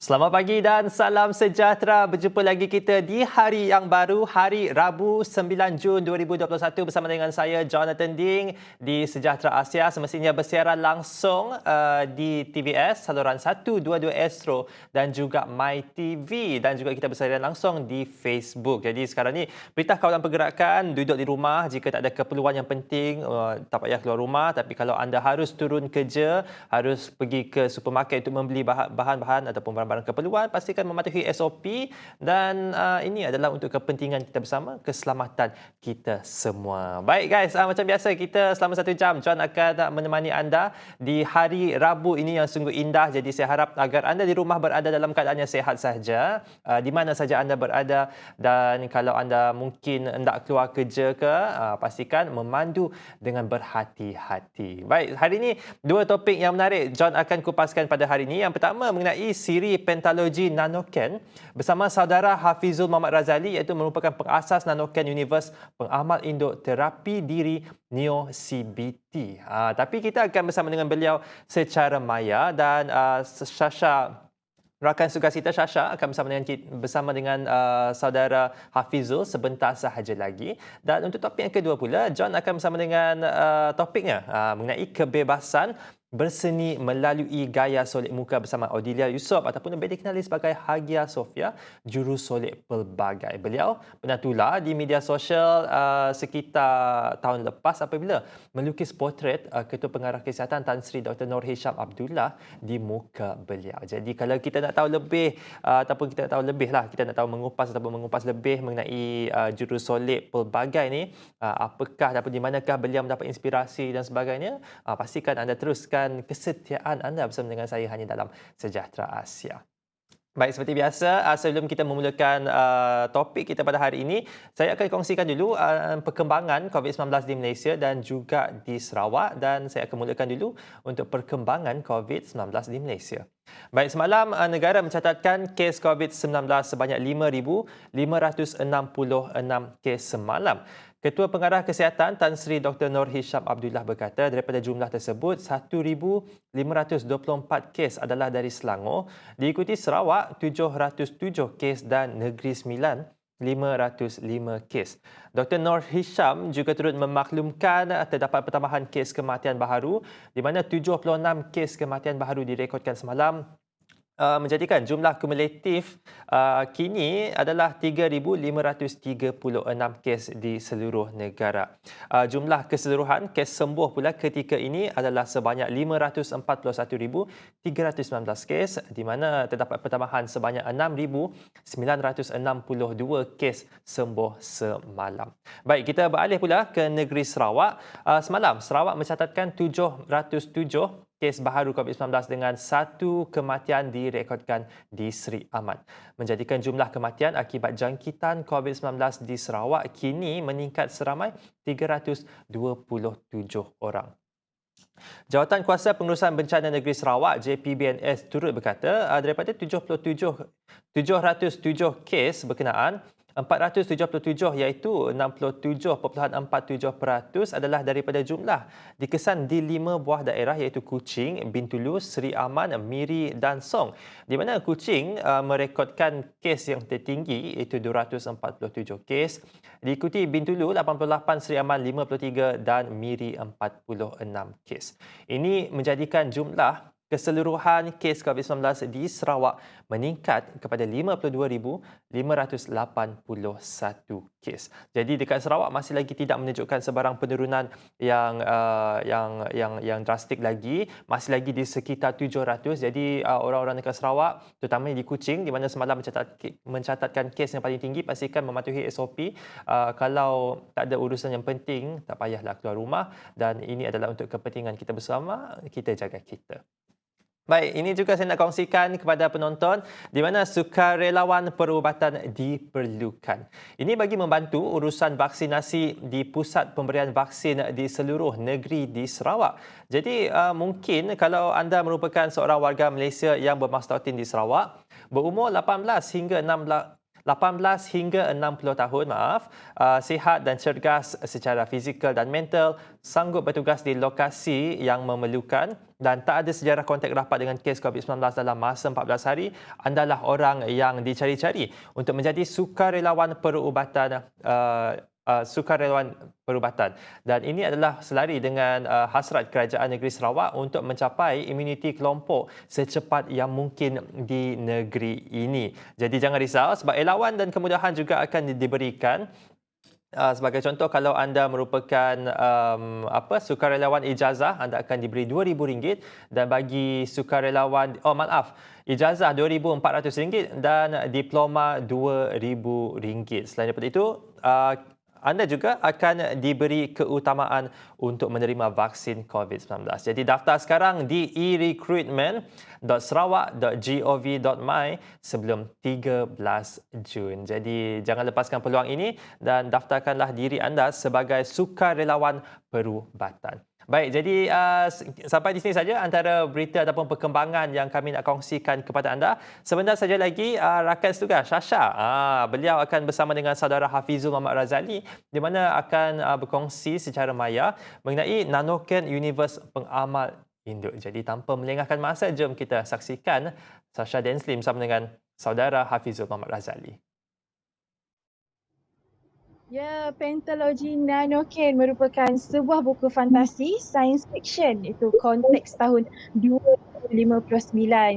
Selamat pagi dan salam sejahtera. Berjumpa lagi kita di hari yang baru, hari Rabu 9 Jun 2021 bersama dengan saya Jonathan Ding di Sejahtera Asia, semestinya bersiaran langsung di TVS saluran 122 Astro dan juga MyTV, dan juga kita bersiaran langsung di Facebook. Jadi sekarang ni berita kawalan pergerakan, duduk di rumah jika tak ada keperluan yang penting, tak payah keluar rumah. Tapi kalau anda harus turun kerja, harus pergi ke supermarket untuk membeli bahan-bahan ataupun barang-barang keperluan, pastikan mematuhi SOP, dan ini adalah untuk kepentingan kita bersama, keselamatan kita semua. Baik guys, macam biasa kita selama 1 jam John akan menemani anda di hari Rabu ini yang sungguh indah. Jadi saya harap agar anda di rumah berada dalam keadaan yang sihat saja, di mana saja anda berada, dan kalau anda mungkin hendak keluar kerja ke, pastikan memandu dengan berhati-hati. Baik, hari ini dua topik yang menarik John akan kupaskan pada hari ini. Yang pertama mengenai siri pentalogi NanoCam bersama saudara Hafizul Muhammad Razali, iaitu merupakan pengasas NanoCam Universe, pengamal induk terapi diri Neo CBT. Tapi kita akan bersama dengan beliau secara maya, dan Sasha, rakan tugas kita Sasha, akan bersama dengan saudara Hafizul sebentar sahaja lagi. Dan untuk topik yang kedua pula, John akan bersama dengan topiknya mengenai kebebasan berseni melalui gaya solek muka bersama Odilia Yusof, ataupun lebih dikenali sebagai Hagia Sophia, juru solek pelbagai. Beliau pernah tular di media sosial sekitar tahun lepas apabila melukis potret Ketua Pengarah Kesihatan Tan Sri Dr. Noor Hisham Abdullah di muka beliau. Jadi kalau kita nak tahu lebih, ataupun kita nak tahu lebih lah, kita nak tahu mengupas lebih mengenai juru solek pelbagai ni, apakah ataupun di manakah beliau mendapat inspirasi dan sebagainya, pastikan anda teruskan kesetiaan anda bersama dengan saya hanya dalam Sejahtera Asia. Baik, seperti biasa, sebelum kita memulakan topik kita pada hari ini, saya akan kongsikan dulu perkembangan COVID-19 di Malaysia dan juga di Sarawak, dan saya akan mulakan dulu untuk perkembangan COVID-19 di Malaysia. Baik, semalam negara mencatatkan kes COVID-19 sebanyak 5,566 kes semalam. Ketua Pengarah Kesihatan Tan Sri Dr. Noor Hisham Abdullah berkata daripada jumlah tersebut 1,524 kes adalah dari Selangor, diikuti Sarawak 707 kes dan Negeri Sembilan 505 kes. Dr. Noor Hisham juga turut memaklumkan terdapat pertambahan kes kematian baharu, di mana 76 kes kematian baharu direkodkan semalam, menjadikan jumlah kumulatif kini adalah 3,536 kes di seluruh negara. Jumlah keseluruhan kes sembuh pula ketika ini adalah sebanyak 541,319 kes, di mana terdapat pertambahan sebanyak 6,962 kes sembuh semalam. Baik, kita beralih pula ke negeri Sarawak. Semalam Sarawak mencatatkan 707 kes baharu COVID-19 dengan 1 kematian direkodkan di Seri Aman, menjadikan jumlah kematian akibat jangkitan COVID-19 di Sarawak kini meningkat seramai 327 orang. Jawatan Kuasa Pengurusan Bencana Negeri Sarawak JPBNS turut berkata daripada 707 kes berkenaan, 477 iaitu 67.47% adalah daripada jumlah dikesan di 5 buah daerah iaitu Kuching, Bintulu, Seri Aman, Miri dan Song, di mana Kuching merekodkan kes yang tertinggi iaitu 247 kes, diikuti Bintulu 88, Seri Aman 53 dan Miri 46 kes. Ini menjadikan jumlah keseluruhan kes COVID-19 di Sarawak meningkat kepada 52,581 kes. Jadi dekat Sarawak masih lagi tidak menunjukkan sebarang penurunan yang drastik lagi, masih lagi di sekitar 700. Jadi orang-orang dekat Sarawak, terutama di Kuching di mana semalam mencatatkan kes yang paling tinggi, pastikan mematuhi SOP. Kalau tak ada urusan yang penting, tak payahlah keluar rumah, dan ini adalah untuk kepentingan kita bersama, kita jaga kita. Baik, ini juga saya nak kongsikan kepada penonton di mana sukarelawan perubatan diperlukan. Ini bagi membantu urusan vaksinasi di pusat pemberian vaksin di seluruh negeri di Sarawak. Jadi mungkin kalau anda merupakan seorang warga Malaysia yang bermastautin di Sarawak, berumur 18 hingga 18 hingga 60 tahun, sihat dan cergas secara fizikal dan mental, sanggup bertugas di lokasi yang memerlukan dan tak ada sejarah kontak rapat dengan kes COVID-19 dalam masa 14 hari, andalah orang yang dicari-cari untuk menjadi sukarelawan perubatan. Dan ini adalah selari dengan hasrat Kerajaan Negeri Sarawak untuk mencapai imuniti kelompok secepat yang mungkin di negeri ini. Jadi jangan risau sebab elawan dan kemudahan juga akan diberikan. Sebagai contoh, kalau anda merupakan sukarelawan ijazah, anda akan diberi RM2,000 dan bagi sukarelawan ijazah RM2,400 dan diploma RM2,000. Selain daripada itu, anda juga akan diberi keutamaan untuk menerima vaksin COVID-19. Jadi daftar sekarang di erecruitment.sarawak.gov.my sebelum 13 Jun. Jadi jangan lepaskan peluang ini dan daftarkanlah diri anda sebagai sukarelawan perubatan. Baik, jadi sampai di sini saja antara berita ataupun perkembangan yang kami nak kongsikan kepada anda. Sebentar saja lagi rakan tugas Syasha, beliau akan bersama dengan saudara Hafizul Muhammad Razali di mana akan berkongsi secara maya mengenai Nanoken Universe Pengamal Induk. Jadi tanpa melengahkan masa, jom kita saksikan Syasha Denslim bersama dengan saudara Hafizul Muhammad Razali. Ya, Pentologi Nanoken merupakan sebuah buku fantasi science fiction, itu konteks tahun 2059.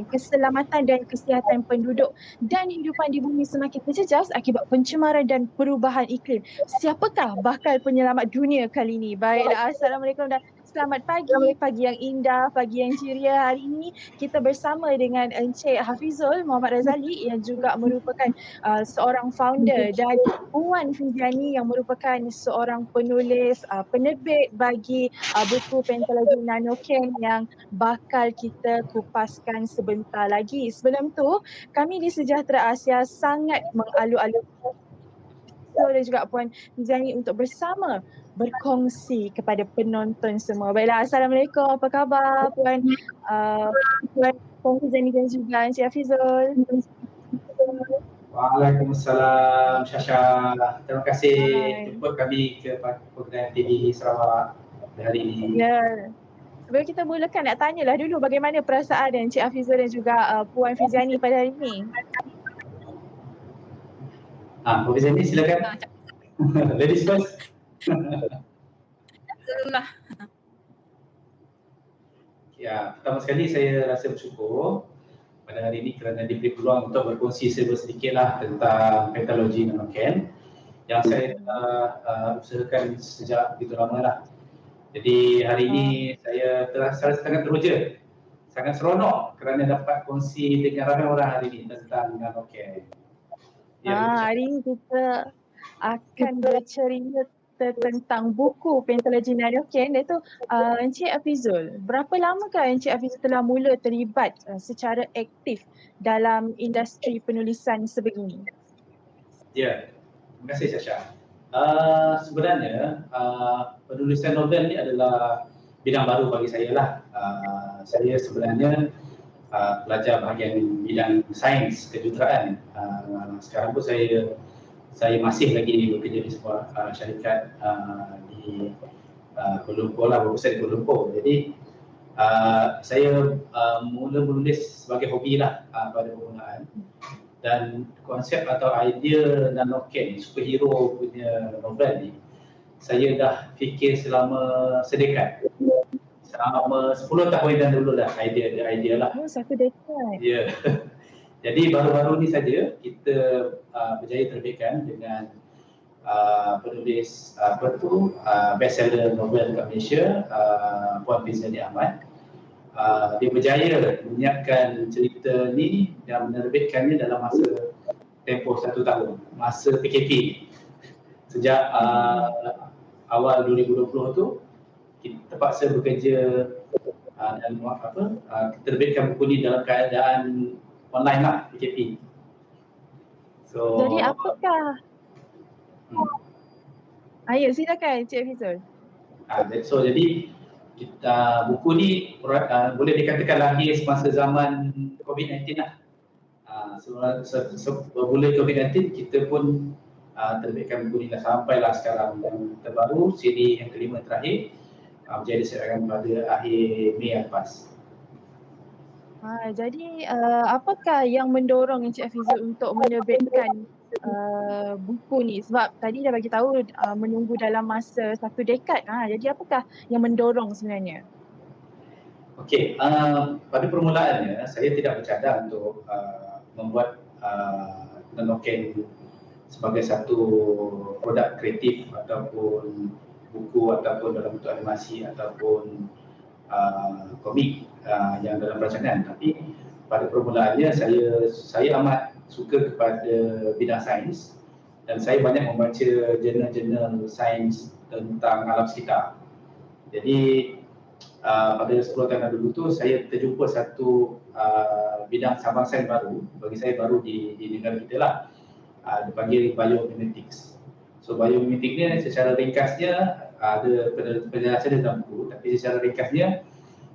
Keselamatan dan kesihatan penduduk dan hidupan di bumi semakin terjejas akibat pencemaran dan perubahan iklim. Siapakah bakal penyelamat dunia kali ini? Baiklah, Assalamualaikum dan selamat pagi, pagi yang indah, pagi yang ceria. Hari ini kita bersama dengan Encik Hafizul Muhammad Razali yang juga merupakan seorang founder, dan Puan Fiziani yang merupakan seorang penulis, penerbit bagi buku Pentologi Nanoken yang bakal kita kupaskan sebentar lagi. Sebelum tu, kami di Sejahtera Asia sangat mengalu-alu dan juga Puan Fiziani untuk bersama berkongsi kepada penonton semua. Baiklah, Assalamualaikum. Apa khabar Puan Fiziani dan juga Encik Hafizul? Waalaikumsalam Syasha. Terima kasih jemput kami ke program TV Sarawak hari ini. Ya. Sebelum kita mulakan, nak tanyalah dulu bagaimana perasaan Encik Hafizul dan juga Puan Fiziani pada hari ini. Puan Fiziani silakan. Ladies first. Ya, pertama sekali saya rasa bersyukur pada hari ini kerana diberi peluang untuk berkongsi sedikitlah tentang Pentologi Nanoken yang saya usahakan sejak begitu lama lah. Jadi hari ini saya sangat teruja, sangat seronok kerana dapat kongsi dengan ramai orang hari ini tentang Nanoken. Hari ini kita akan bercerita tentang buku Pentologi Nanoken, iaitu Encik Hafizul. Berapa lamakah Encik Hafizul telah mula terlibat secara aktif dalam industri penulisan sebegini? Ya, terima kasih Syasha. Sebenarnya penulisan novel ni adalah bidang baru bagi saya lah. Saya sebenarnya pelajar bahagian bidang sains kejuruteraan. Sekarang pun saya masih lagi bekerja di sebuah syarikat di Kuala Lumpur lah, berusaha di Kuala Lumpur. Jadi saya mula menulis sebagai hobi lah pada permulaan, dan konsep atau idea Nanoken, superhero punya novel ni, saya dah fikir selama sedekat. Selama 10 tahun dan dulu dah idea lah. Oh, 1 dekad. Ya. Jadi baru-baru ni saja kita berjaya terbitkan dengan penulis bestseller novel dekat Malaysia, Puan Fiziani Ahmad. Dia berjaya menyiapkan cerita ni dan menerbitkannya dalam masa tempoh 1 tahun, masa PKP. Sejak awal 2020 tu kita terpaksa bekerja dan terbitkan buku ni dalam keadaan online lah, PKP. So, jadi apakah? Ayo silakan Encik Hafizul. Jadi buku ni boleh dikatakan lahir semasa zaman COVID-19 lah. Bermula COVID-19 kita pun terbitkan buku ni sampailah sekarang yang terbaru, siri yang kelima terakhir menjadi diserahkan pada akhir Mei yang lepas. Jadi apakah yang mendorong Encik Hafizul untuk menerbitkan buku ni? Sebab tadi dah bagi tahu menunggu dalam masa 1 dekad. Jadi apakah yang mendorong sebenarnya? Okey, pada permulaannya saya tidak bercadang untuk membuat Nanoken sebagai satu produk kreatif ataupun buku ataupun dalam bentuk animasi ataupun komik yang dalam perancangan. Tapi pada permulaannya saya amat suka kepada bidang sains dan saya banyak membaca jurnal-jurnal sains tentang alam sekitar. Jadi pada 10 tahun dulu tu saya terjumpa satu bidang sabang sains baru, bagi saya baru di negara kita lah, dipanggil biomimetics. So biomimetic ni secara ringkasnya ada penjelasan dalam buku, tapi secara ringkasnya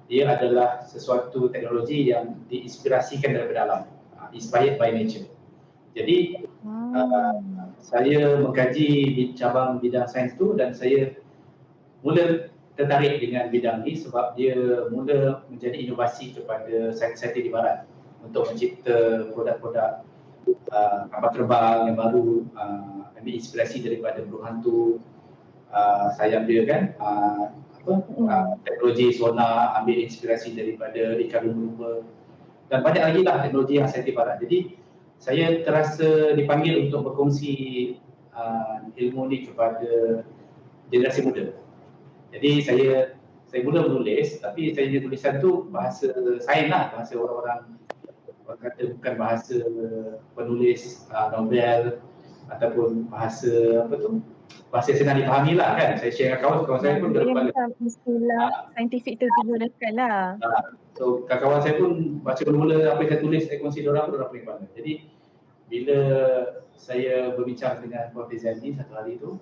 dia adalah sesuatu teknologi yang diinspirasikan daripada alam, inspired by nature. Jadi saya mengkaji cabang bidang sains tu dan saya mula tertarik dengan bidang ni sebab dia mula menjadi inovasi kepada saintis-saintis di barat untuk mencipta produk-produk kapal terbang yang baru, ambil inspirasi daripada burung hantu, sayap dia kan, teknologi sonar, ambil inspirasi daripada ikan lumba-lumba dan banyak lagi lah teknologi yang saintis barat. Jadi saya terasa dipanggil untuk berkongsi ilmu ni kepada generasi muda. Jadi saya mula menulis, tapi saya punya tulisan tu bahasa sains lah, bahasa orang kata bukan bahasa penulis novel ataupun bahasa bahasa yang senang dipahami lah kan. Saya share dengan kawan saya pun macam istilah saintifik tu digunakan lah. So kawan saya pun baca mula-mula apa yang saya tulis, saya kongsi orang pun pening kepala. Jadi bila saya berbincang dengan Puan Fizali satu hari tu,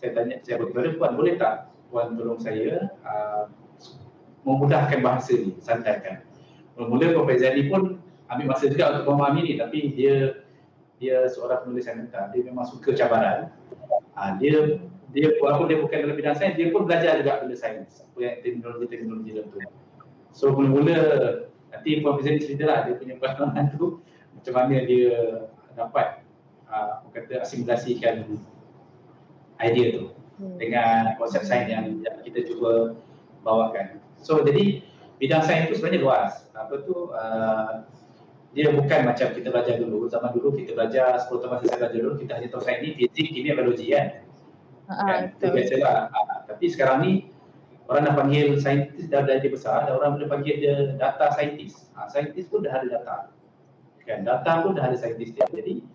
saya berkata kepada Puan, boleh tak Puan tolong saya memudahkan bahasa ni, santaikan. Mula-mula Puan Fizali pun ambil masa juga untuk memahami ni, tapi dia seorang penulis yang mentah, dia memang suka cabaran. Dia walaupun dia bukan dalam bidang sains, dia pun belajar juga benda sains, apa yang teknologi dalam tu. So mula-mula nanti Puan Fizali ceritalah dia punya pengalaman tu, macam mana dia dapat asimilasikan idea tu dengan konsep sains yang kita cuba bawakan. So jadi bidang sains tu sebenarnya luas. Dia bukan macam kita belajar dulu. Zaman dulu kita belajar 10 tahun masa saya belajar dulu, kita hanya tahu sains ni fizik, kimia, biologi kan. Itu biasalah. Tapi sekarang ni orang nak panggil saintis dah dia besar, dan orang boleh panggil dia data saintis. Saintis pun dah ada data. Kan, data pun dah ada saintis dia. Jadi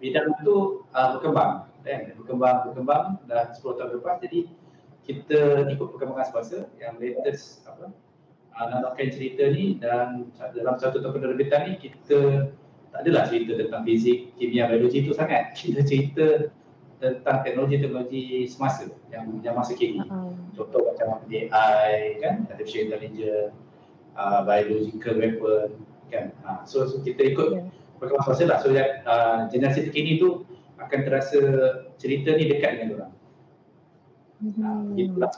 bidang itu berkembang, kan? Berkembang dah 10 tahun lepas. Jadi kita ikut perkembangan semasa yang latest Nanoken cerita ni, dan dalam satu tahun penerbitan ni kita tak adalah cerita tentang fizik, kimia, biologi itu sangat. Kita cerita tentang teknologi-teknologi semasa yang masa kini. Contoh macam AI kan, artificial intelligence, biological weapon kan. So kita ikut perkembangan semasa lah. So generasi terkini tu akan terasa cerita ni dekat dengan orang. Gitulah.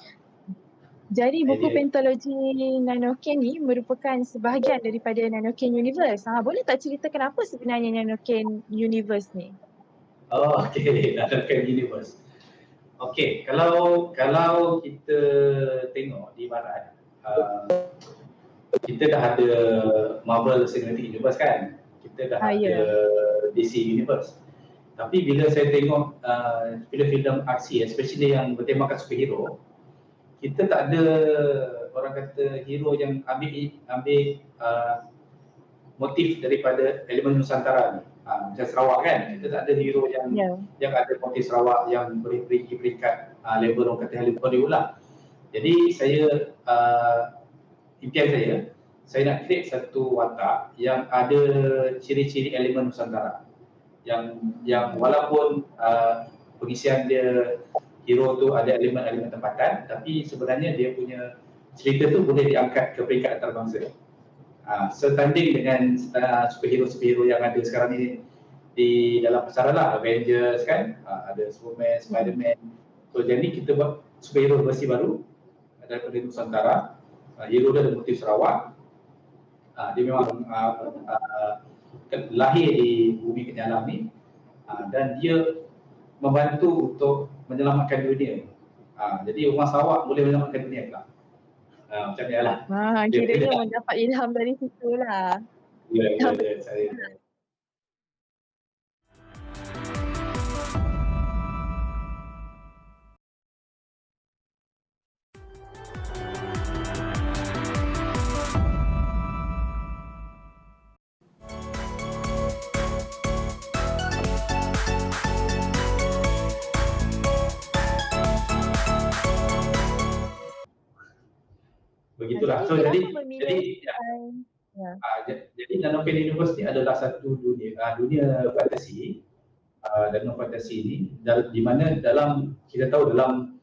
Jadi buku pentologi Nanoken ni merupakan sebahagian daripada Nanoken Universe. Boleh tak ceritakan apa sebenarnya Nanoken Universe ni? Okey, Nanoken Universe. Okey, kalau kita tengok di barat, kita dah ada Marvel Cinematic Universe kan? Kita dah ada DC Universe. Tapi bila saya tengok filem-filem aksi, especially yang bertemakan superhero, kita tak ada orang kata hero yang ambil motif daripada elemen Nusantara ni. Macam Sarawak kan, kita tak ada hero yang ada motif Sarawak yang beri peringkat level orang kata Hollywood lah. Jadi impian saya nak create satu watak yang ada ciri-ciri elemen Nusantara, yang walaupun pengisian dia hero tu ada elemen-elemen tempatan, tapi sebenarnya dia punya cerita tu boleh diangkat ke peringkat antarabangsa. Setanding dengan superhero-superhero yang ada sekarang ni di dalam pasaran lah, Avengers kan, ada Superman, Spiderman. So jadi kita buat superhero versi baru daripada Nusantara. Hero dia ada motif Sarawak. Dia memang lahir di bumi Kenyalam ni, dan dia membantu untuk menyelamatkan dunia. Jadi orang Sarawak boleh menyelamatkan dunia pula. Macam ni lah. Kiranya mendapat ilham dari situ lah. Ya, saya. Begitulah. So jadi Nanoken Universe ni adalah satu dunia fantasi, dalam fantasi ni, di mana dalam kita tahu dalam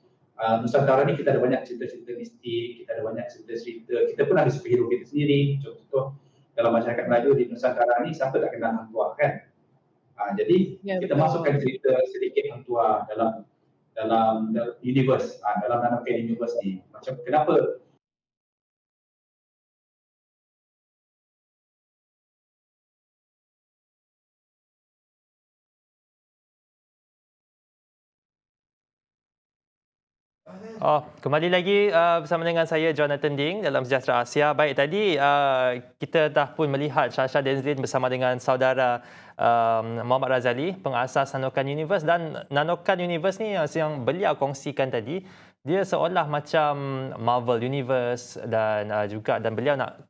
Nusantara ni kita ada banyak cerita-cerita mistik, kita ada banyak cerita-cerita, kita pun ada superhero kita sendiri. Contoh dalam masyarakat Melayu di Nusantara ni siapa tak kenal Hang Tuah kan? Jadi kita masukkan cerita sedikit Hang Tuah dalam universe, dalam Nanoken Universe ni. Macam kenapa Kembali lagi bersama dengan saya Jonathan Ding dalam Sejahtera Asia. Baik, tadi kita dah pun melihat Shasha Denzlin bersama dengan saudara Muhammad Razali, pengasas Nanokan Universe, dan Nanokan Universe ni yang beliau kongsikan tadi, dia seolah macam Marvel Universe dan beliau nak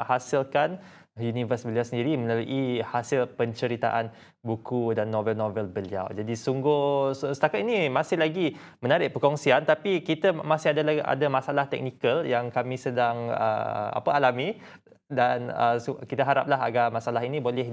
hasilkan universe beliau sendiri melalui hasil penceritaan buku dan novel-novel beliau. Jadi sungguh setakat ini masih lagi menarik perkongsian, tapi kita masih ada masalah teknikal yang kami sedang alami, dan kita haraplah agar masalah ini boleh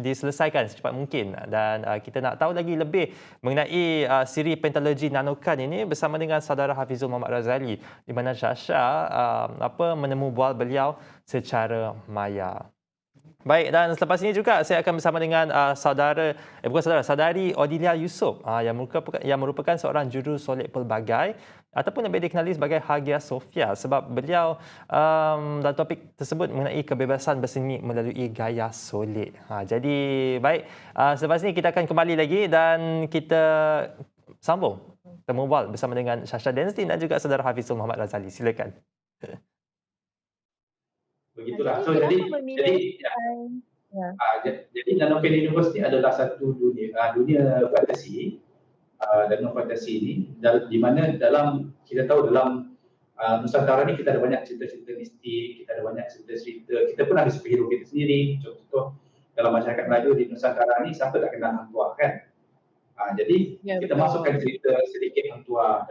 diselesaikan secepat mungkin. Dan kita nak tahu lagi lebih mengenai siri pentologi Nanokan ini bersama dengan saudara Hafizul Muhammad Razali, di mana Shasha menemu bual beliau secara maya. Baik, dan selepas ini juga saya akan bersama dengan saudari Odilia Yusof, yang merupakan seorang juru solek pelbagai ataupun lebih dikenali sebagai Hagia Sophia, sebab beliau dalam topik tersebut mengenai kebebasan berseni melalui gaya solek. Jadi baik, selepas ini kita akan kembali lagi dan kita sambung temu bual bersama dengan Shasha Denzlin dan juga saudara Hafizul Muhammad Razali. Silakan. Begitulah. So jadi Nanoken Universe ni adalah satu dunia fantasi, dalam fantasi ni, di mana dalam kita tahu dalam Nusantara ni kita ada banyak cerita-cerita mistik, kita ada banyak cerita-cerita, kita pun ada superhero kita sendiri. Contoh dalam masyarakat Melayu di Nusantara ni siapa tak kenal Hang Tuah kan? Jadi kita masukkan cerita sedikit Hang Tuah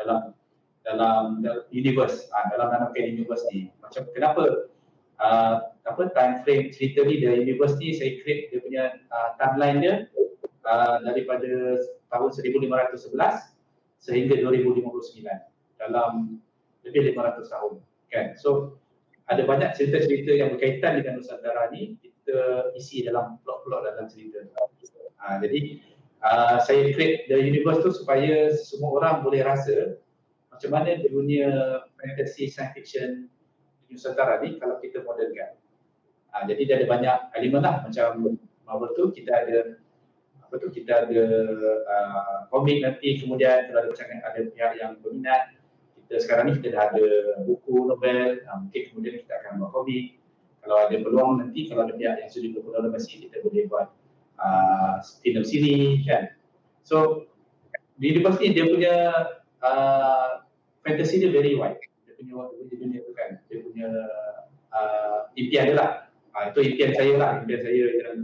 dalam universe, dalam Nanoken Universe ni. Macam kenapa time frame cerita ni, the universe ni saya create dia punya timeline dia daripada tahun 1511 sehingga 2059, dalam lebih 500 tahun kan. So ada banyak cerita-cerita yang berkaitan dengan Nusantara ni kita isi dalam plot-plot dalam cerita. Jadi saya create the universe tu supaya semua orang boleh rasa macam mana dunia fantasy science fiction Nusantara ni kalau kita modelkan. Jadi dia ada banyak elemen lah, macam Marvel tu kita ada komik nanti, kemudian kalau ada pihak yang berminat, kita sekarang ni kita dah ada buku novel, mungkin kemudian kita akan buat komik. Kalau ada peluang nanti, kalau ada pihak yang sudi berkolaborasi, kita boleh buat film siri kan. So di universe ni dia punya fantasy dia very wide. Dia punya dunia tu kan, dia punya impian dia lah. Itu impian saya dalam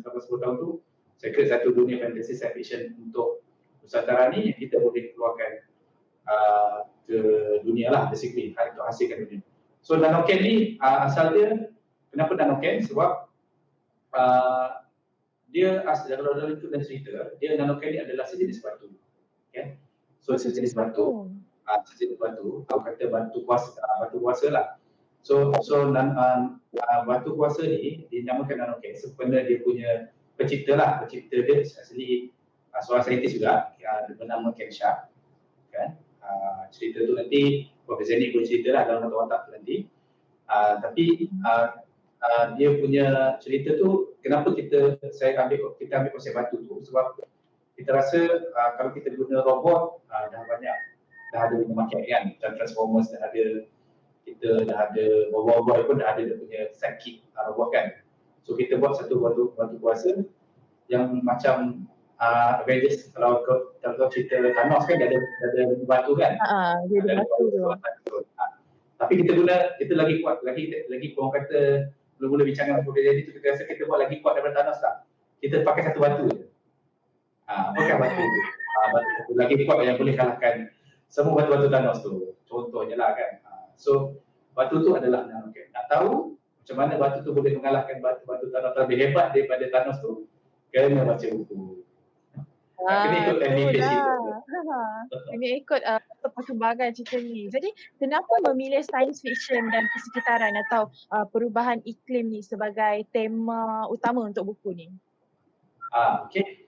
selama 10 tahun tu, saya create satu dunia fantasy science fiction untuk Nusantara ni yang kita boleh keluarkan ke dunia lah, basically, untuk hasilkan dunia. So Nanoken ni asal dia, kenapa Nanoken? Sebab dia kalau dalam itu dan cerita, dia Nanoken ni adalah sejenis batu. Okay? So sejenis batu, aku kata batu kuasa lah. Batu kuasa ni dinamakan nanoken sebenarnya dia punya pencipta dia asli seorang saintis juga bernama Ken Sharp kan. Cerita tu nanti Profesor ni boleh cerita lah dalam satu watak tu nanti. Tapi dia punya cerita tu kenapa kita ambil konsep batu tu sebab kita rasa kalau kita guna robot dah ada punya market kan, macam Transformers kita dah ada robot pun dah ada dia punya sidekick robot kan. So kita buat satu batu kuasa yang macam Avengers. Kalau cerita Thanos kan dia ada batu kan. Dia ada batu tu. Tapi kita lagi kuat, lagi orang kata mula-mula bincangan jadi tu kita rasa kita buat lagi kuat daripada Thanos tak. Kita pakai satu batu je. Pakai batu tu. Batu lagi kuat yang boleh kalahkan semua batu-batu Thanos tu. Contohnya lah kan. So batu tu adalah nanoken. Nak tahu macam mana batu tu boleh mengalahkan batu-batu Thanos lebih hebat daripada Thanos tu, kena baca buku. Kena ikut animation. Kena ikut perkembangan cerita ni. Jadi kenapa memilih science fiction dan persekitaran atau perubahan iklim ni sebagai tema utama untuk buku ni? Okey.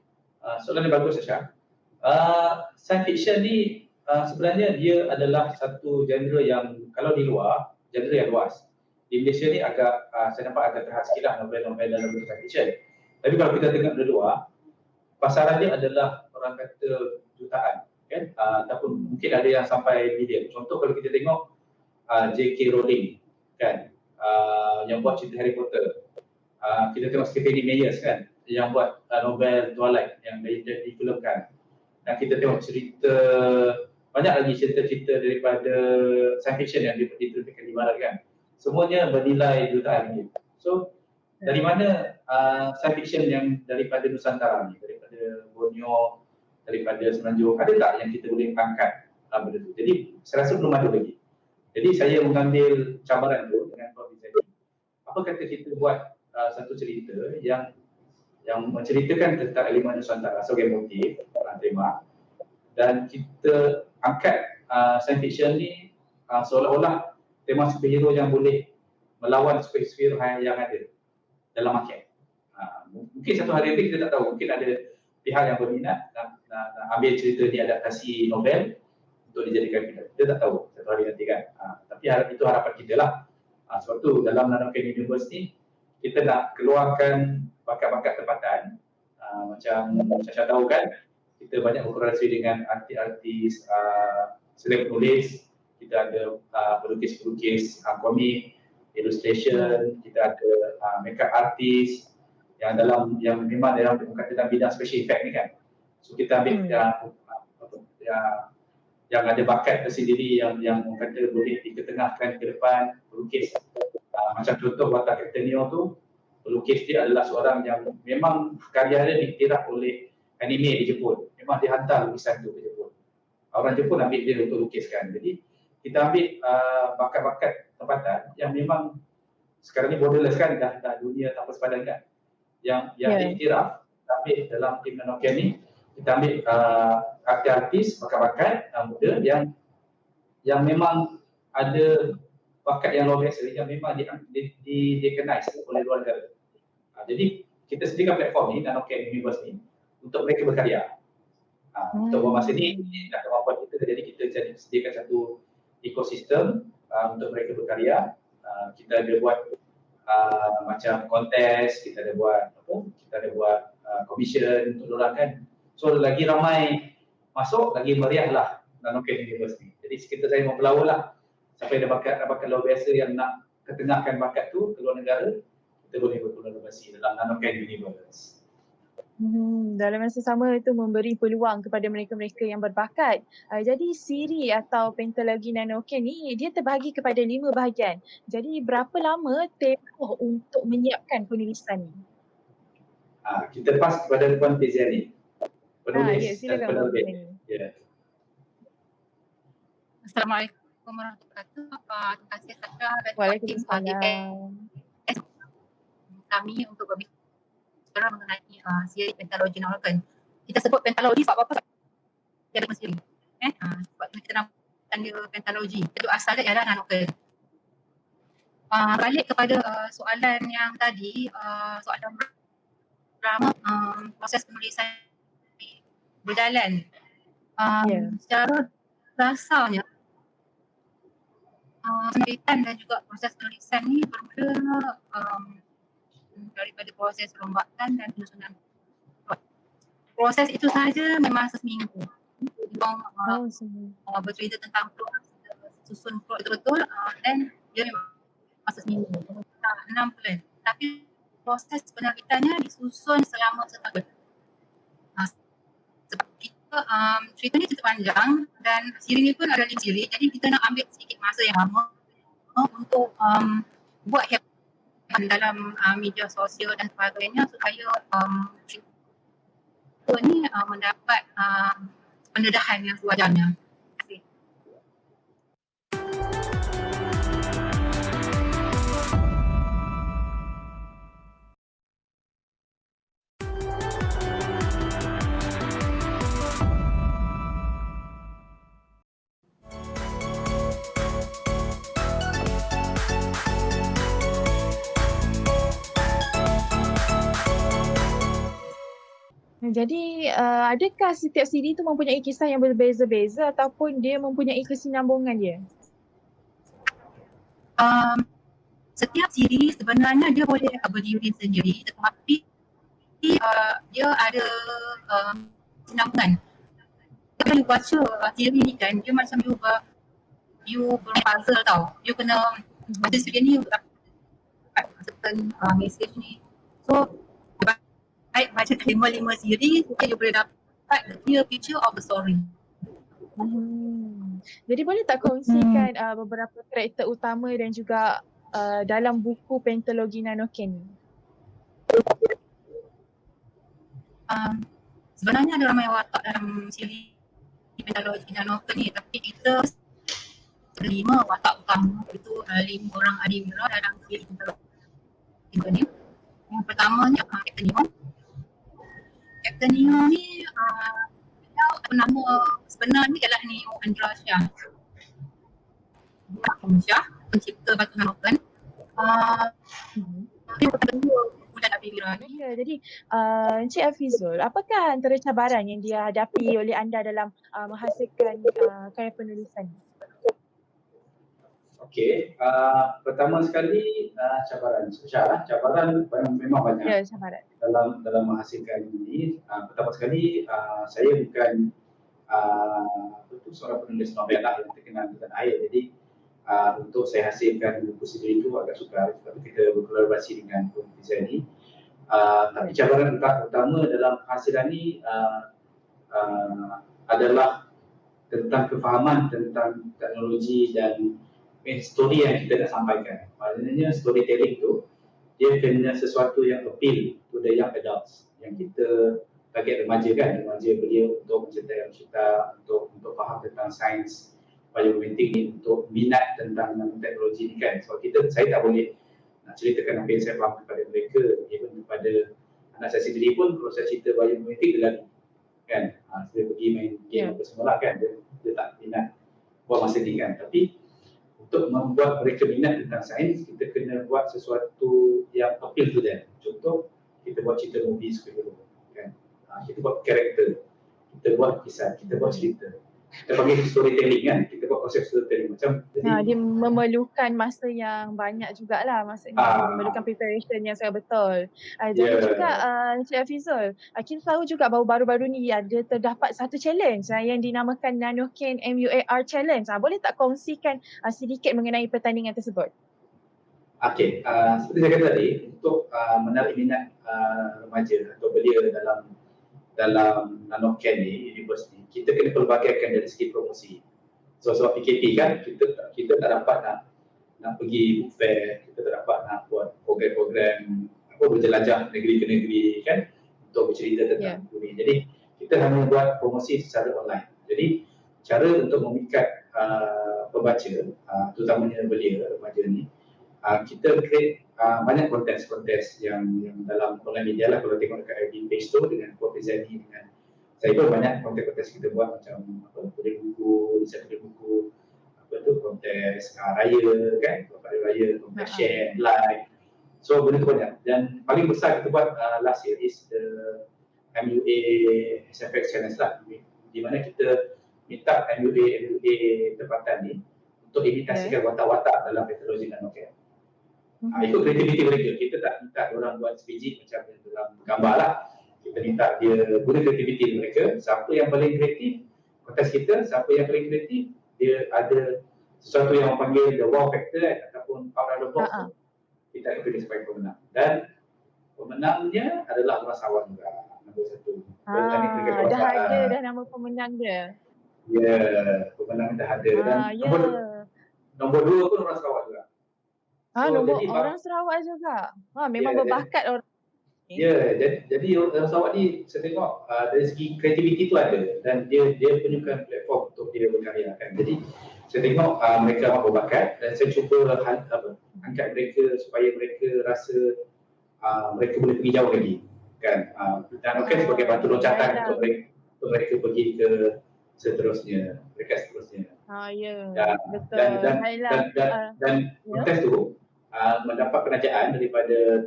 Soalan yang bagus Sasha. Science fiction ni sebenarnya dia adalah satu genre yang kalau di luar, genre yang luas. Di Malaysia ni saya nampak agak terhad sikit lah novel-novel dalam bentuk science fiction. Tapi kalau kita tengok dari luar, pasaran dia adalah orang kata jutaan kan, ataupun mungkin ada yang sampai bilion. Contoh kalau kita tengok J.K. Rowling kan, yang buat cerita Harry Potter. Kita tengok Stephenie Meyers kan, yang buat novel Twilight yang difilmkan. Dan kita tengok banyak lagi cerita-cerita daripada science fiction yang diterbitkan di barat kan. Semuanya bernilai jutaan ringgit. So dari mana science fiction yang daripada Nusantara ni, daripada Borneo, daripada Semenanjung, ada tak yang kita boleh angkat benda tu? Jadi saya rasa belum ada lagi. Jadi saya mengambil cabaran tu dengan Prof. Zaki. Apa kata kita buat satu cerita yang menceritakan tentang elemen Nusantara sebagai motif, tema, dan kita angkat science fiction ni seolah-olah tema superhero yang boleh melawan superhero yang ada dalam market. Mungkin satu hari nanti kita tak tahu, mungkin ada pihak yang berminat nak ambil cerita ni adaptasi novel untuk dijadikan film. Kita tak tahu satu hari nanti kan. Tapi itu harapan kita lah. Sebab tu dalam Nanoken Universe ni kita nak keluarkan bakat-bakat tempatan. Macam Syasha tahu kan, kita banyak berkolaborasi dengan artis-artis, selain penulis, kita ada pelukis-pelukis komik, illustration, kita ada makeup artist yang memang dalam bidang special effect ni kan. So kita ambil yang ada bakat tersendiri yang kata boleh diketengahkan ke depan, pelukis. Macam contoh watak Captain Neo tu, pelukis dia adalah seorang yang memang karya dia diiktiraf oleh anime di Jepun. Memang dihantar lukisan tu ke Jepun. Orang Jepun ambil dia untuk lukiskan. Jadi kita ambil bakat-bakat tempatan yang memang sekarang ni borderless kan, dah dunia tanpa sepadan kan. Yang diiktiraf, kita ambil dalam tim Nanoken ni, kita ambil artis-artis, bakat-bakat muda yang memang ada bakat yang luar biasa, yang memang di-recognize oleh luar negara. Jadi kita sediakan platform ni, Nanoken Universe ni, untuk mereka berkarya. Untuk masa ni, nak kemampuan kita, jadi kita sediakan satu ekosistem untuk mereka berkarya. Kita ada buat macam kontes, kita ada buat commission untuk diorang kan. So lagi ramai masuk, lagi meriah lah Nanoken Universe ni. Jadi sekitar saya mempelawar lah sampai ada bakat luar biasa yang nak ketengahkan bakat tu ke luar negara, kita boleh berkolaborasi dalam Nanoken Universe. Dalam masa sama itu memberi peluang kepada mereka-mereka yang berbakat. Jadi siri atau pentalogi Nanoken ni dia terbahagi kepada 5 bahagian. Jadi berapa lama tempoh untuk menyiapkan penulisan ni? Kita lepas kepada Puan Tiziani, penulis dan penerbit. Assalamualaikum warahmatullahi wabarakatuh. Terima kasih Sasha dan Waalaikumsalam. Kami untuk berbicara mengenai siri pentalogi Nanoken. Kita sebut pentalogi sebab apa? Dia ada siri. Sebab kita namakan dia pentalogi. Itu asalnya ialah Nanoken. Balik kepada soalan yang tadi, soalan pertama, proses penulisan berjalan. Ya. Secara dasarnya, penerbitan dan juga proses penulisan ni bermula daripada proses perombakan dan penyusunan. Proses itu sahaja memang seminggu. Memang bercerita tentang plot, susun plot betul-betul, dan dia memang masa seminggu. 6 bulan. Tapi proses penerbitannya disusun selama setahun. Sebab kita cerita ni cerita panjang dan siri ni pun ada 5 siri, jadi kita nak ambil sedikit masa yang lama untuk buat hebat dalam media sosial dan sebagainya supaya cerita ni mendapat pendedahan yang sewajarnya. Terima kasih. Jadi adakah setiap CD tu mempunyai kisah yang berbeza-beza ataupun dia mempunyai kesinambungan dia? Setiap siri sebenarnya dia boleh berdiri sendiri, tetapi dia ada kesinambungan. Kalau you baca siri ni kan, dia macam you berpuzzle tau. You kena baca siri ni, you dapat certain message ni. So baik baca 5 siri supaya you boleh dapat the clear picture of the story. Jadi boleh tak kongsikan beberapa karakter utama dan juga dalam buku Pentologi Nanoken ni? Sebenarnya ada ramai watak dalam siri Pentologi Nanoken ni, tapi kita 5 watak utama, iaitu 5 orang adimira dalam siri Pentologi ni. Yang pertamanya Captain Neo. Captain Neo ni nama sebenarnya ialah Neo Andra Shah. Shah, pencipta batu Nanoken. Dia kedua bulan adimira ni. Ya, jadi Encik Hafizul, apakah antara cabaran yang dihadapi oleh anda dalam menghasilkan karya penulisan? Okey, pertama sekali cabaran. Cabaran memang banyak. Ya, cabaran. Dalam menghasilkan ini. Pertama sekali saya bukan seorang penulis novel yang terkenal di tanah air. Jadi untuk saya hasilkan buku sendiri itu agak sukar sebab kita berkolaborasi dengan penulis ini. Tapi cabaran utama dalam hasilan ini adalah tentang kefahaman tentang teknologi dan story yang kita nak sampaikan. Maknanya storytelling tu dia kena sesuatu yang appeal to the young adults, yang kita target remaja kan, remaja belia untuk mencintai cerita, untuk faham tentang sains biomimetik ni, untuk minat tentang teknologi ni kan. Sebab saya tak boleh nak ceritakan apa yang saya faham kepada mereka, even kepada anak saya sendiri pun kalau saya cerita biomimetik dia lari kan. Saya pergi main game apa semua lah kan, dia tak minat buat masa ni kan. Tapi untuk membuat mereka minat tentang sains, kita kena buat sesuatu yang appeal to them. Contoh, kita buat cerita movie superhero kan. Kita buat karakter, kita buat kisah, kita buat cerita. Kita panggil storytelling kan, kita buat konsep storytelling macam dia memerlukan masa yang banyak jugalah, maksudnya memerlukan preparation yang sangat betul. Jadi juga Encik Hafizul, kita tahu juga baru-baru ni ada terdapat satu challenge yang dinamakan Nanoken MUAR Challenge. Boleh tak kongsikan sedikit mengenai pertandingan tersebut? Okey, seperti saya kata tadi, untuk menarik minat remaja atau belia dalam Nanoken ni, universiti, kita kena pelbagaikan dari segi promosi. So sebab PKP kan, kita tak dapat nak pergi book fair, kita tak dapat nak buat program-program berjelajah negeri ke negeri kan, untuk bercerita tentang dunia. Jadi kita hanya buat promosi secara online. Jadi cara untuk memikat pembaca, terutamanya belia remaja ni, kita create banyak kontes-kontes yang dalam online media lah. Kalau tengok dekat FB page tu dengan Puan Fizani, dengan saya pun banyak kontes-kontes kita buat macam kedai buku, desain kedai buku, kontes raya kan, pada raya, kontes share, like. So benda tu banyak. Dan paling besar kita buat last year is the MUA SFX Challenge lah, di mana kita minta MUA tempatan ni untuk imitasikan watak-watak dalam teknologi nanocam. Itu kreativiti mereka. Kita tak minta orang buat sebiji macam dalam gambar lah. Kita minta dia guna kreativiti mereka. Siapa yang paling kreatif, kontes kita, siapa yang paling kreatif, dia ada sesuatu yang panggil the wow factor ataupun out of the box tu, kita akan pilih sebagai pemenang. Dan pemenangnya adalah orang Sarawak juga, nombor 1. Dah ada dah nama pemenang dia. Ya, pemenang dah ada. Dan nombor 2 pun orang Sarawak juga. Nombor orang Sarawak juga. Memang berbakat orang ni. Ya, jadi orang Sarawak ni saya tengok dari segi kreativiti tu ada, dan dia punyukan platform untuk dia berkarya kan. Jadi saya tengok mereka amat berbakat, dan saya cuba angkat mereka supaya mereka rasa mereka boleh pergi jauh lagi kan. Dan sebagai batu loncatan untuk mereka pergi ke seterusnya, betul. Dan kontes tu mendapat penajaan daripada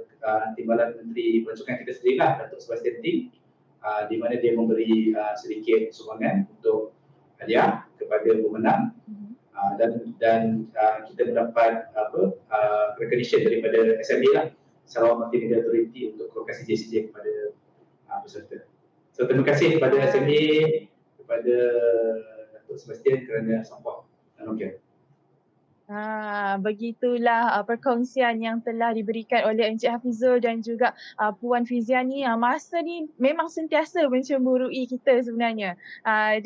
Timbalan Menteri Pelacukan kita sendirilah, Datuk Sebastian Ting, di mana dia memberi sedikit sumbangan untuk hadiah kepada pemenang, dan kita mendapat recognition daripada SMA lah, Sarawak Multimedia Authority, untuk lokasi JCJ kepada peserta. So terima kasih kepada SMA, kepada Datuk Sebastian kerana support nanocam. Begitulah perkongsian yang telah diberikan oleh Encik Hafizul dan juga Puan Fiziani. Masa ni memang sentiasa mencemburui kita sebenarnya.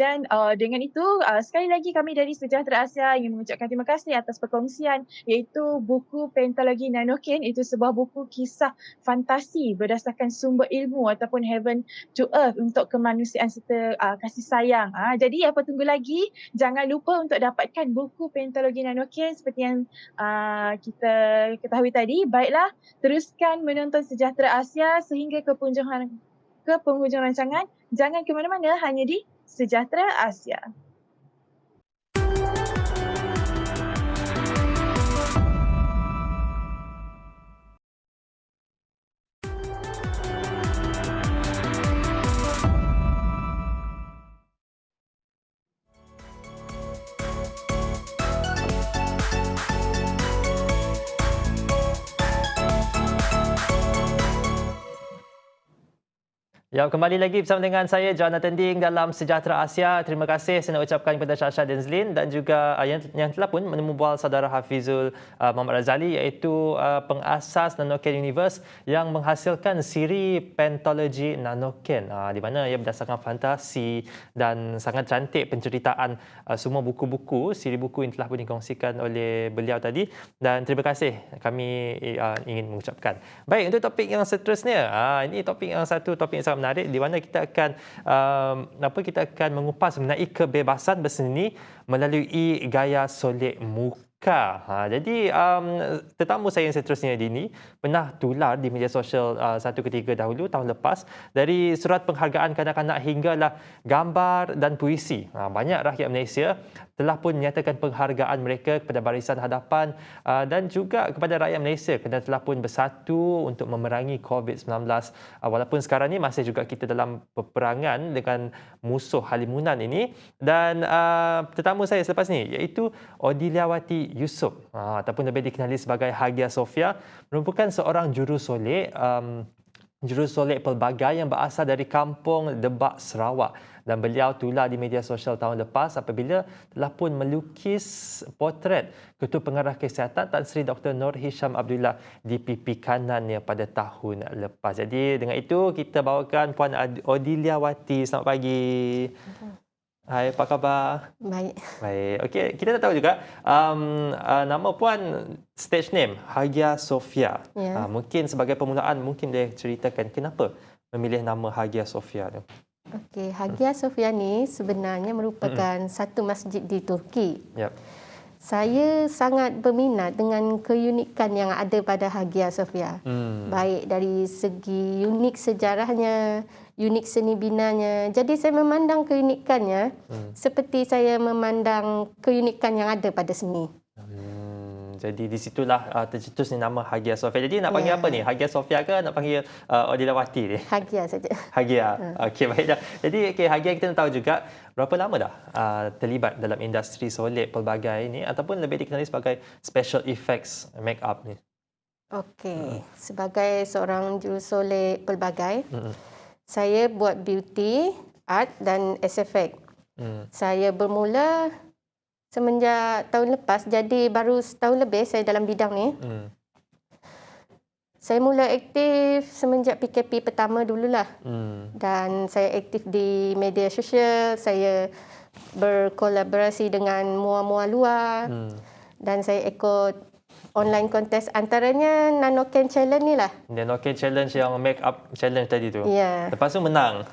Dan dengan itu, sekali lagi kami dari Sejahtera Asia ingin mengucapkan terima kasih atas perkongsian, iaitu buku Pentologi Nanocam. Itu sebuah buku kisah fantasi berdasarkan sumber ilmu ataupun heaven to earth untuk kemanusiaan serta kasih sayang. Jadi apa tunggu lagi? Jangan lupa untuk dapatkan buku Pentologi Nanocam seperti yang kita ketahui tadi. Baiklah, teruskan menonton Sejahtera Asia sehingga ke penghujung rancangan. Jangan ke mana-mana, hanya di Sejahtera Asia. Ya, kembali lagi bersama dengan saya Jonathan Ding dalam Sejahtera Asia. Terima kasih saya nak ucapkan kepada Syasha dan Zlin dan juga yang telah pun menemu bual saudara Hafizul Muhammad Razali, iaitu pengasas Nanocam Universe yang menghasilkan siri Pentologi Nanocam, di mana ia berdasarkan fantasi dan sangat cantik penceritaan semua buku-buku, siri buku yang telah pun dikongsikan oleh beliau tadi, dan terima kasih kami ingin mengucapkan. Baik, untuk topik yang seterusnya, ini topik yang sangat menarik, di mana kita akan mengupas mengenai kebebasan berseni melalui gaya solek muka. Jadi tetamu saya yang seterusnya ini pernah tular di media sosial satu ketika dahulu tahun lepas, dari surat penghargaan kanak-kanak hinggalah gambar dan puisi. Banyak rakyat Malaysia telah pun menyatakan penghargaan mereka kepada Barisan Hadapan dan juga kepada rakyat Malaysia kerana telah pun bersatu untuk memerangi COVID-19. Walaupun sekarang ni masih juga kita dalam peperangan dengan musuh halimunan ini. Dan tetamu saya selepas ni iaitu Odiliawati Yusof, ataupun lebih dikenali sebagai Hagia Sophia, merupakan seorang jurusolek pelbagai yang berasal dari kampung Debak, Sarawak. Dan beliau tular di media sosial tahun lepas apabila telah pun melukis potret Ketua Pengarah Kesihatan Tan Sri Dr. Nur Hisham Abdullah di pipi kanannya pada tahun lepas. Jadi dengan itu kita bawakan Puan Odiliawati. Selamat pagi. Hai, apa khabar? Baik. Baik. Okey, kita nak tahu juga nama Puan, stage name Hagia Sophia. Ya. Mungkin sebagai permulaan mungkin boleh ceritakan kenapa memilih nama Hagia Sophia tu. Okey, Hagia Sophia ni sebenarnya merupakan satu masjid di Turki. Yep. Saya sangat berminat dengan keunikan yang ada pada Hagia Sophia. Baik dari segi unik sejarahnya, unik seni binanya. Jadi saya memandang keunikannya seperti saya memandang keunikan yang ada pada seni. Jadi di situlah tercetusnya nama Hagia Sophia. Jadi nak panggil apa ni? Hagia Sophia ke nak panggil Odilawati ni? Hagia saja. Hagia. Okey, baiklah. Jadi Hagia kita nak tahu juga berapa lama dah terlibat dalam industri solek pelbagai ni ataupun lebih dikenali sebagai special effects make up ni. Okey, sebagai seorang jurusolek pelbagai, saya buat beauty, art dan SFX. Saya bermula semenjak tahun lepas, jadi baru setahun lebih saya dalam bidang ni. Saya mula aktif semenjak PKP pertama dululah. Dan saya aktif di media sosial, saya berkolaborasi dengan mua-mua luar. Dan saya ikut online kontes, antaranya Nanoken Challenge ni lah. Nanoken Challenge yang make up challenge tadi tu. Ya. Lepas tu menang.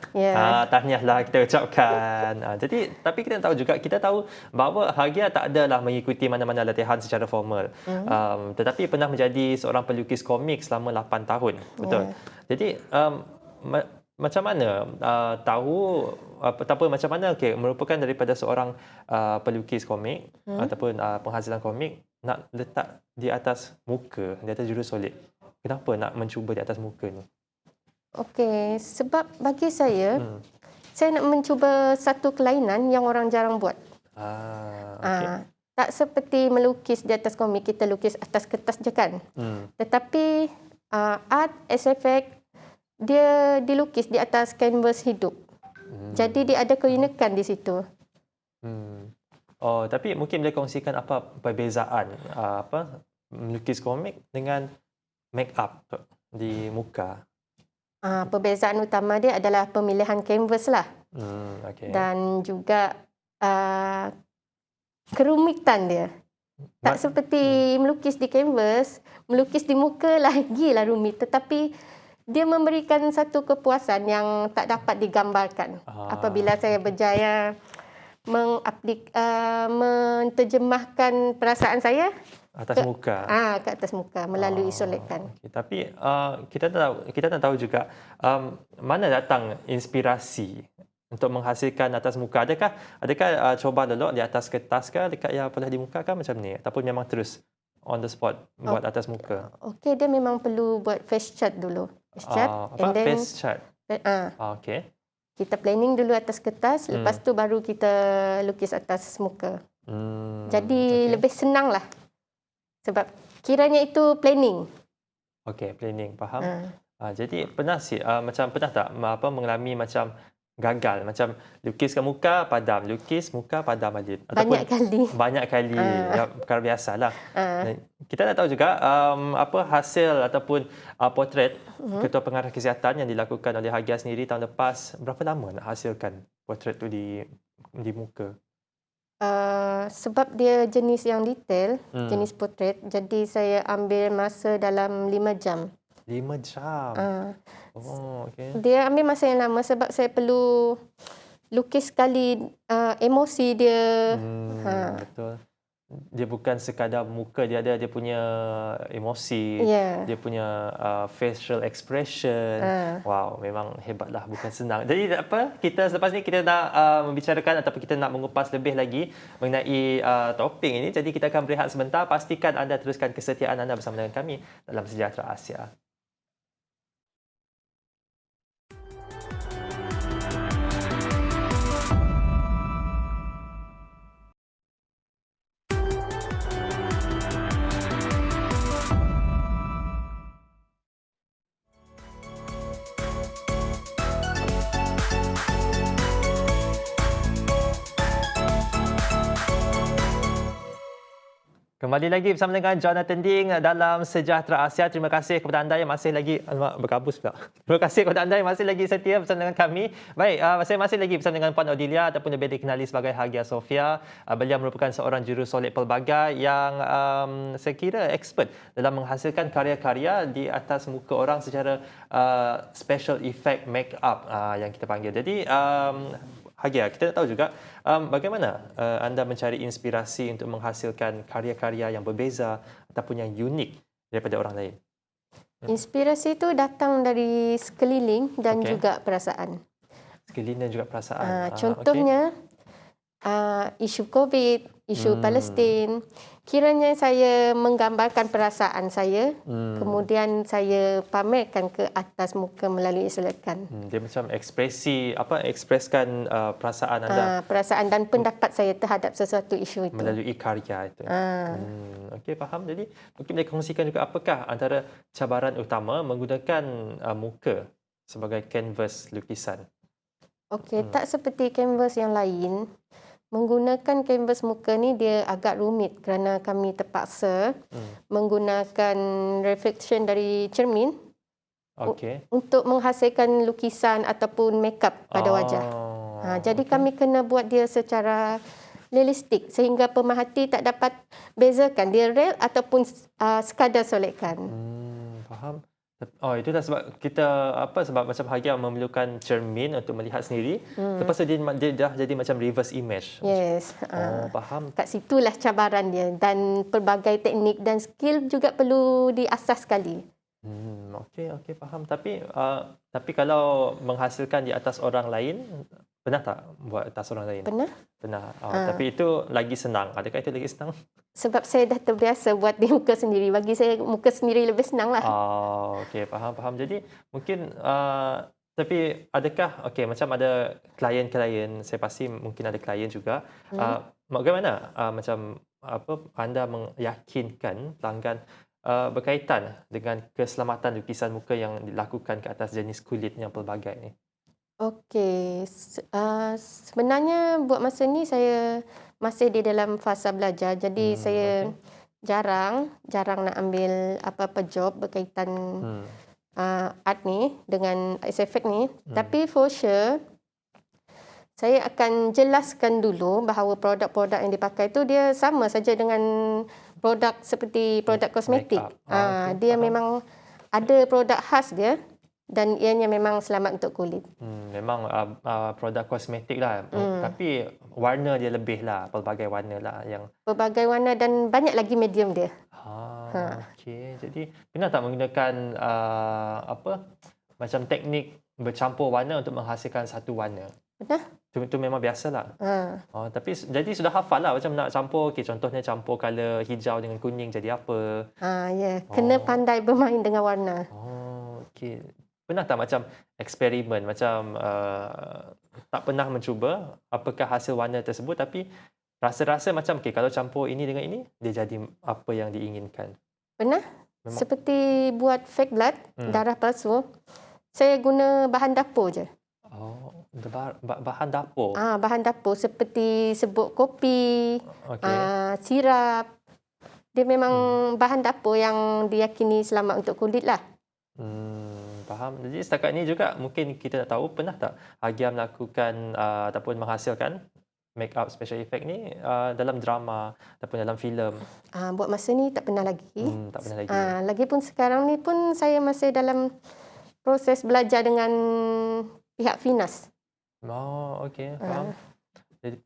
Tahniahlah kita ucapkan. Jadi tapi kita tahu juga, kita tahu bahawa Hagia tak adalah mengikuti mana-mana latihan secara formal. Tetapi pernah menjadi seorang pelukis komik selama 8 tahun. Betul. Jadi macam mana tahu ataupun macam mana merupakan daripada seorang pelukis komik ataupun penghasilan komik nak letak di atas muka, di atas jurusolek. Kenapa nak mencuba di atas muka ni? Okey, sebab bagi saya nak mencuba satu kelainan yang orang jarang buat. Tak seperti melukis di atas komik, kita lukis atas kertas je kan. Tetapi art, SFX, dia dilukis di atas kanvas hidup. Jadi dia ada keunikan di situ. Oh, tapi mungkin boleh kongsikan apa perbezaan melukis komik dengan make up di muka? Perbezaan utama dia adalah pemilihan kanvas lah. Dan juga kerumitan dia. Tak seperti melukis di kanvas, melukis di muka lagilah rumit. Tetapi dia memberikan satu kepuasan yang tak dapat digambarkan. Apabila saya berjaya menterjemahkan perasaan saya atas muka. Ke atas muka melalui solekan. Tapi kita nak tahu juga mana datang inspirasi untuk menghasilkan atas muka. Adakah coba lelok di atas kertas ke dekat yang pernah di muka kan macam ni, ataupun memang terus on the spot buat atas muka? Okey, dia memang perlu buat face chart dulu. Face chart face chart. Okey. Kita planning dulu atas kertas, lepas tu baru kita lukis atas muka. Jadi lebih senang lah. Sebab kiranya itu planning. Okey, planning, faham. Jadi pernah tak mengalami macam gagal, macam lukis kat muka padam, lukis muka padam balik. Banyak kali. Banyak kali. Ya, perkara biasalah. Kita nak tahu juga apa hasil ataupun potret Ketua Pengarah Kesihatan yang dilakukan oleh Hagia sendiri tahun lepas. Berapa lama nak hasilkan potret tu di muka? Sebab dia jenis yang detail, jenis potret, jadi saya ambil masa dalam 5 jam. 5 jam? Okey. Dia ambil masa yang lama sebab saya perlu lukis sekali emosi dia. Betul. Dia bukan sekadar muka, dia ada dia punya emosi, dia punya facial expression. Wow, memang hebatlah, bukan senang. Jadi kita selepas ni kita nak membicarakan ataupun kita nak mengupas lebih lagi mengenai topik ini. Jadi kita akan berehat sebentar. Pastikan anda teruskan kesetiaan anda bersama dengan kami dalam Sejahtera Asia. Kembali lagi bersama dengan Jonathan Ding dalam Sejahtera Asia. Terima kasih kepada anda yang masih lagi berkabus pula. Terima kasih kepada anda yang masih lagi setia bersama dengan kami. Baik, saya masih lagi bersama dengan Puan Odilia ataupun lebih dikenali sebagai Hagia Sophia. Beliau merupakan seorang jurusolek pelbagai yang saya kira expert dalam menghasilkan karya-karya di atas muka orang secara special effect make up yang kita panggil. Jadi Hagia, kita nak tahu juga bagaimana anda mencari inspirasi untuk menghasilkan karya-karya yang berbeza ataupun yang unik daripada orang lain. Inspirasi itu datang dari sekeliling dan Okey. juga perasaan. Sekeliling dan juga perasaan. Contohnya isu COVID, isu Palestin. Kiranya saya menggambarkan perasaan saya, kemudian saya pamerkan ke atas muka melalui silakan. Dia macam ekspreskan perasaan anda Perasaan dan pendapat saya terhadap sesuatu isu itu. melalui karya itu. Okey, faham. Jadi mungkin boleh kongsikan juga apakah antara cabaran utama menggunakan muka sebagai kanvas lukisan. Okey, tak seperti kanvas yang lain. Menggunakan kanvas muka ni dia agak rumit kerana kami terpaksa menggunakan reflection dari cermin Okey. untuk menghasilkan lukisan ataupun makeup pada wajah. Jadi kami kena buat dia secara realistik sehingga pemerhati tak dapat bezakan dia real ataupun sekadar solekan. Faham. Oh, itulah sebab kita sebab macam Hagia memerlukan cermin untuk melihat sendiri. Lepas tu dia dah jadi macam reverse image. Yes. Faham. Kat situlah cabaran dia dan pelbagai teknik dan skill juga perlu diasah sekali. Okey, faham. Tapi kalau menghasilkan di atas orang lain, pernah tak buat atas orang lain? Pernah? Pernah. Tapi itu lagi senang. Adakah itu lagi senang? Sebab saya dah terbiasa buat di muka sendiri. Bagi saya muka sendiri lebih senang lah. Okey, faham. Jadi mungkin tapi adakah macam ada klien-klien, saya pasti mungkin ada klien juga. Bagaimana macam anda meyakinkan pelanggan berkaitan dengan keselamatan lukisan muka yang dilakukan ke atas jenis kulit yang pelbagai ni? Okey, sebenarnya buat masa ni saya masih di dalam fasa belajar. Jadi saya jarang nak ambil apa-apa job berkaitan art ni dengan SFX ni. Tapi for sure saya akan jelaskan dulu bahawa produk-produk yang dipakai tu dia sama saja dengan produk seperti produk kosmetik. Dia memang ada produk khas dia dan ianya memang selamat untuk kulit. Memang produk kosmetik lah. Tapi warna dia lebih lah, pelbagai warna lah yang Pelbagai warna dan banyak lagi medium dia. Okey. Jadi pernah tak menggunakan macam teknik bercampur warna untuk menghasilkan satu warna? Pernah? Itu memang biasalah. Tapi jadi sudah hafal lah macam nak campur. Contohnya campur color hijau dengan kuning jadi apa. Ya, kena pandai bermain dengan warna. Okey. Pernah tak macam eksperimen macam tak pernah mencuba apakah hasil warna tersebut tapi rasa-rasa macam kalau campur ini dengan ini dia jadi apa yang diinginkan. Pernah? Memang. Seperti buat fake blood, darah palsu. Saya guna bahan dapur je. Bahan dapur. Bahan dapur seperti serbuk kopi, sirap. Dia memang bahan dapur yang diyakini selamat untuk kulit lah. Faham. Jadi setakat ini juga mungkin kita nak tahu pernah tak Hagia melakukan ataupun menghasilkan make up special effect ni dalam drama ataupun dalam filem? Buat masa ni tak pernah lagi. Tak pernah lagi. Lagipun sekarang ni pun saya masih dalam proses belajar dengan pihak Finas. Okey, faham. Jadi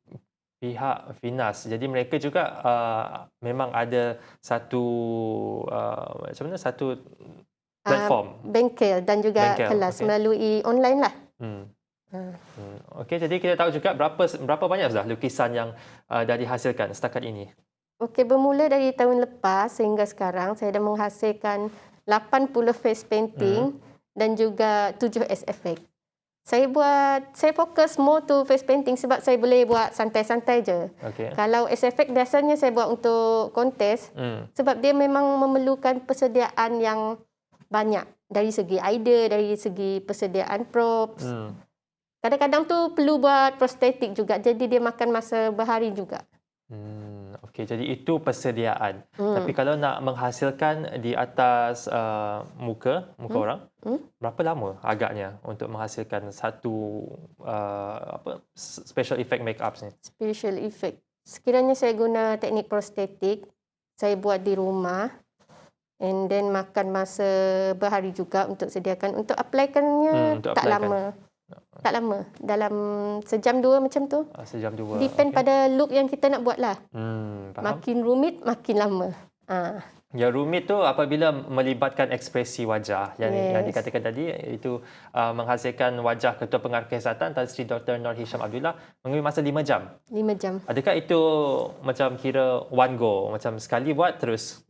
pihak Finas. Jadi mereka juga memang ada satu macam mana satu platform, bengkel dan juga kelas melalui online lah. Okey, jadi kita tahu juga berapa banyak dah lukisan yang dah dihasilkan setakat ini? Okey, bermula dari tahun lepas sehingga sekarang saya dah menghasilkan 80 face painting dan juga 7 SFX. Saya fokus more to face painting sebab saya boleh buat santai-santai je. Kalau SFX biasanya saya buat untuk kontes sebab dia memang memerlukan persediaan yang banyak dari segi idea, dari segi persediaan props. Kadang-kadang tu perlu buat prostetik juga, jadi dia makan masa berhari juga. Okey, jadi itu persediaan. Tapi kalau nak menghasilkan di atas muka orang, berapa lama agaknya untuk menghasilkan satu special effect make-ups ni? Special effect. Sekiranya saya guna teknik prostetik, saya buat di rumah. And then makan masa berhari juga untuk sediakan. Untuk applykannya tak lama. Tak lama. Dalam sejam dua macam tu. Sejam 2. Depend pada look yang kita nak buat lah. Faham. Makin rumit, makin lama. Yang rumit tu apabila melibatkan ekspresi wajah yang dikatakan tadi, itu menghasilkan wajah Ketua Pengarah Kesihatan Tan Sri Dr. Nur Hisham Abdullah mengambil masa 5 jam. 5 jam. Adakah itu macam kira one go, macam sekali buat terus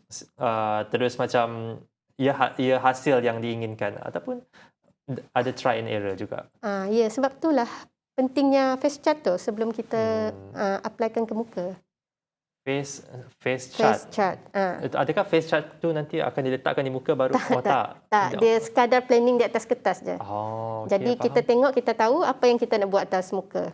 macam ia hasil yang diinginkan, ataupun ada try and error juga? Ya, sebab itulah pentingnya face chart tu sebelum kita applykan ke muka. Face chart. Face chart. Adakah face chart tu nanti akan diletakkan di muka baru? Tak. Dia sekadar planning di atas kertas je. Okay, jadi kita tengok, kita tahu apa yang kita nak buat atas muka.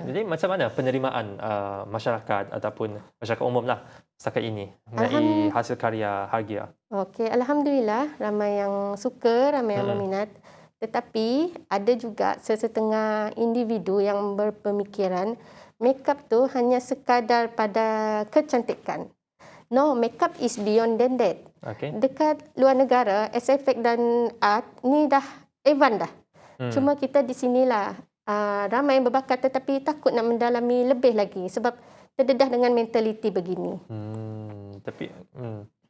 Jadi macam mana penerimaan masyarakat ataupun masyarakat umum lah setakat ini mengenai hasil karya Hargia? Okey, Alhamdulillah ramai yang suka, ramai yang meminat. Tetapi ada juga sesetengah individu yang berpemikiran makeup tu hanya sekadar pada kecantikan. No, makeup is beyond than that. Okay. Dekat luar negara, SFX dan art ni dah advance dah. Cuma kita di sinilah ramai yang berbakat tetapi takut nak mendalami lebih lagi sebab terdedah dengan mentaliti begini.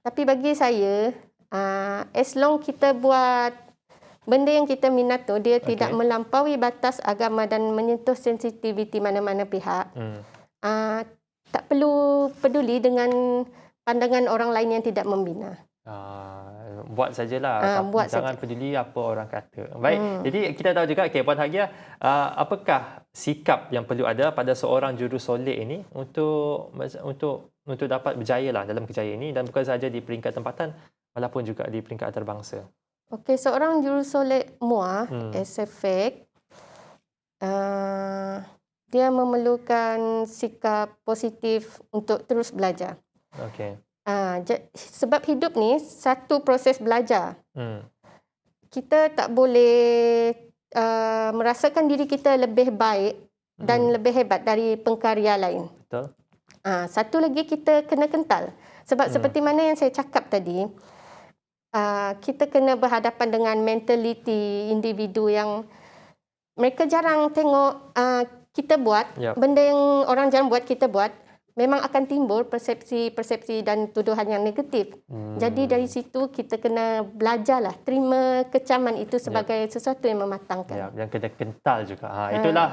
Tapi bagi saya, as long kita buat benda yang kita minat tu, dia tidak melampaui batas agama dan menyentuh sensitiviti mana-mana pihak. Tak perlu peduli dengan pandangan orang lain yang tidak membina. Buat sajalah. Jangan peduli apa orang kata. Baik, jadi kita tahu juga, Puan Hargia, apakah sikap yang perlu ada pada seorang jurusolek ini untuk dapat berjaya lah dalam kerjaya ini, dan bukan sahaja di peringkat tempatan, walaupun juga di peringkat antarabangsa. Okey, seorang jurusolek MUA, SFX, dia memerlukan sikap positif untuk terus belajar. Okey. Sebab hidup ni satu proses belajar. Kita tak boleh merasakan diri kita lebih baik dan lebih hebat dari pengkarya lain. Betul. Satu lagi, kita kena kental. Sebab seperti mana yang saya cakap tadi, kita kena berhadapan dengan mentaliti individu yang mereka jarang tengok kita buat. Benda yang orang jarang buat, kita buat. Memang akan timbul persepsi dan tuduhan yang negatif. Jadi dari situ kita kena belajarlah terima kecaman itu sebagai sesuatu yang mematangkan. Yang kena kental juga. Itulah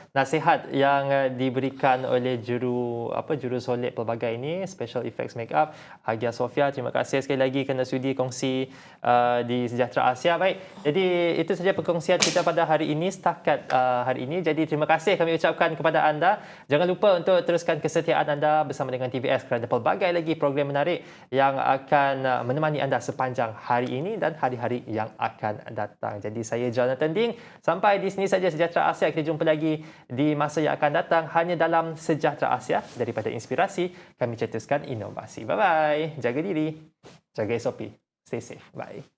nasihat yang diberikan oleh jurusolek pelbagai ini, Special Effects Makeup, Hargia Sofia. Terima kasih sekali lagi kerana sudi kongsi di Sejahtera Asia. Baik, jadi itu saja perkongsian kita pada hari ini, setakat hari ini. Jadi terima kasih kami ucapkan kepada anda. Jangan lupa untuk teruskan kesetiaan anda bersama dengan TVS kerana pelbagai lagi program menarik yang akan menemani anda sepanjang hari ini dan hari-hari yang akan datang. Jadi saya Jonathan Ding, sampai di sini saja Sejahtera Asia. Kita jumpa lagi di masa yang akan datang hanya dalam Sejahtera Asia. Daripada inspirasi, kami cetuskan inovasi. Bye-bye. Jaga diri, jaga SOP. Stay safe. Bye.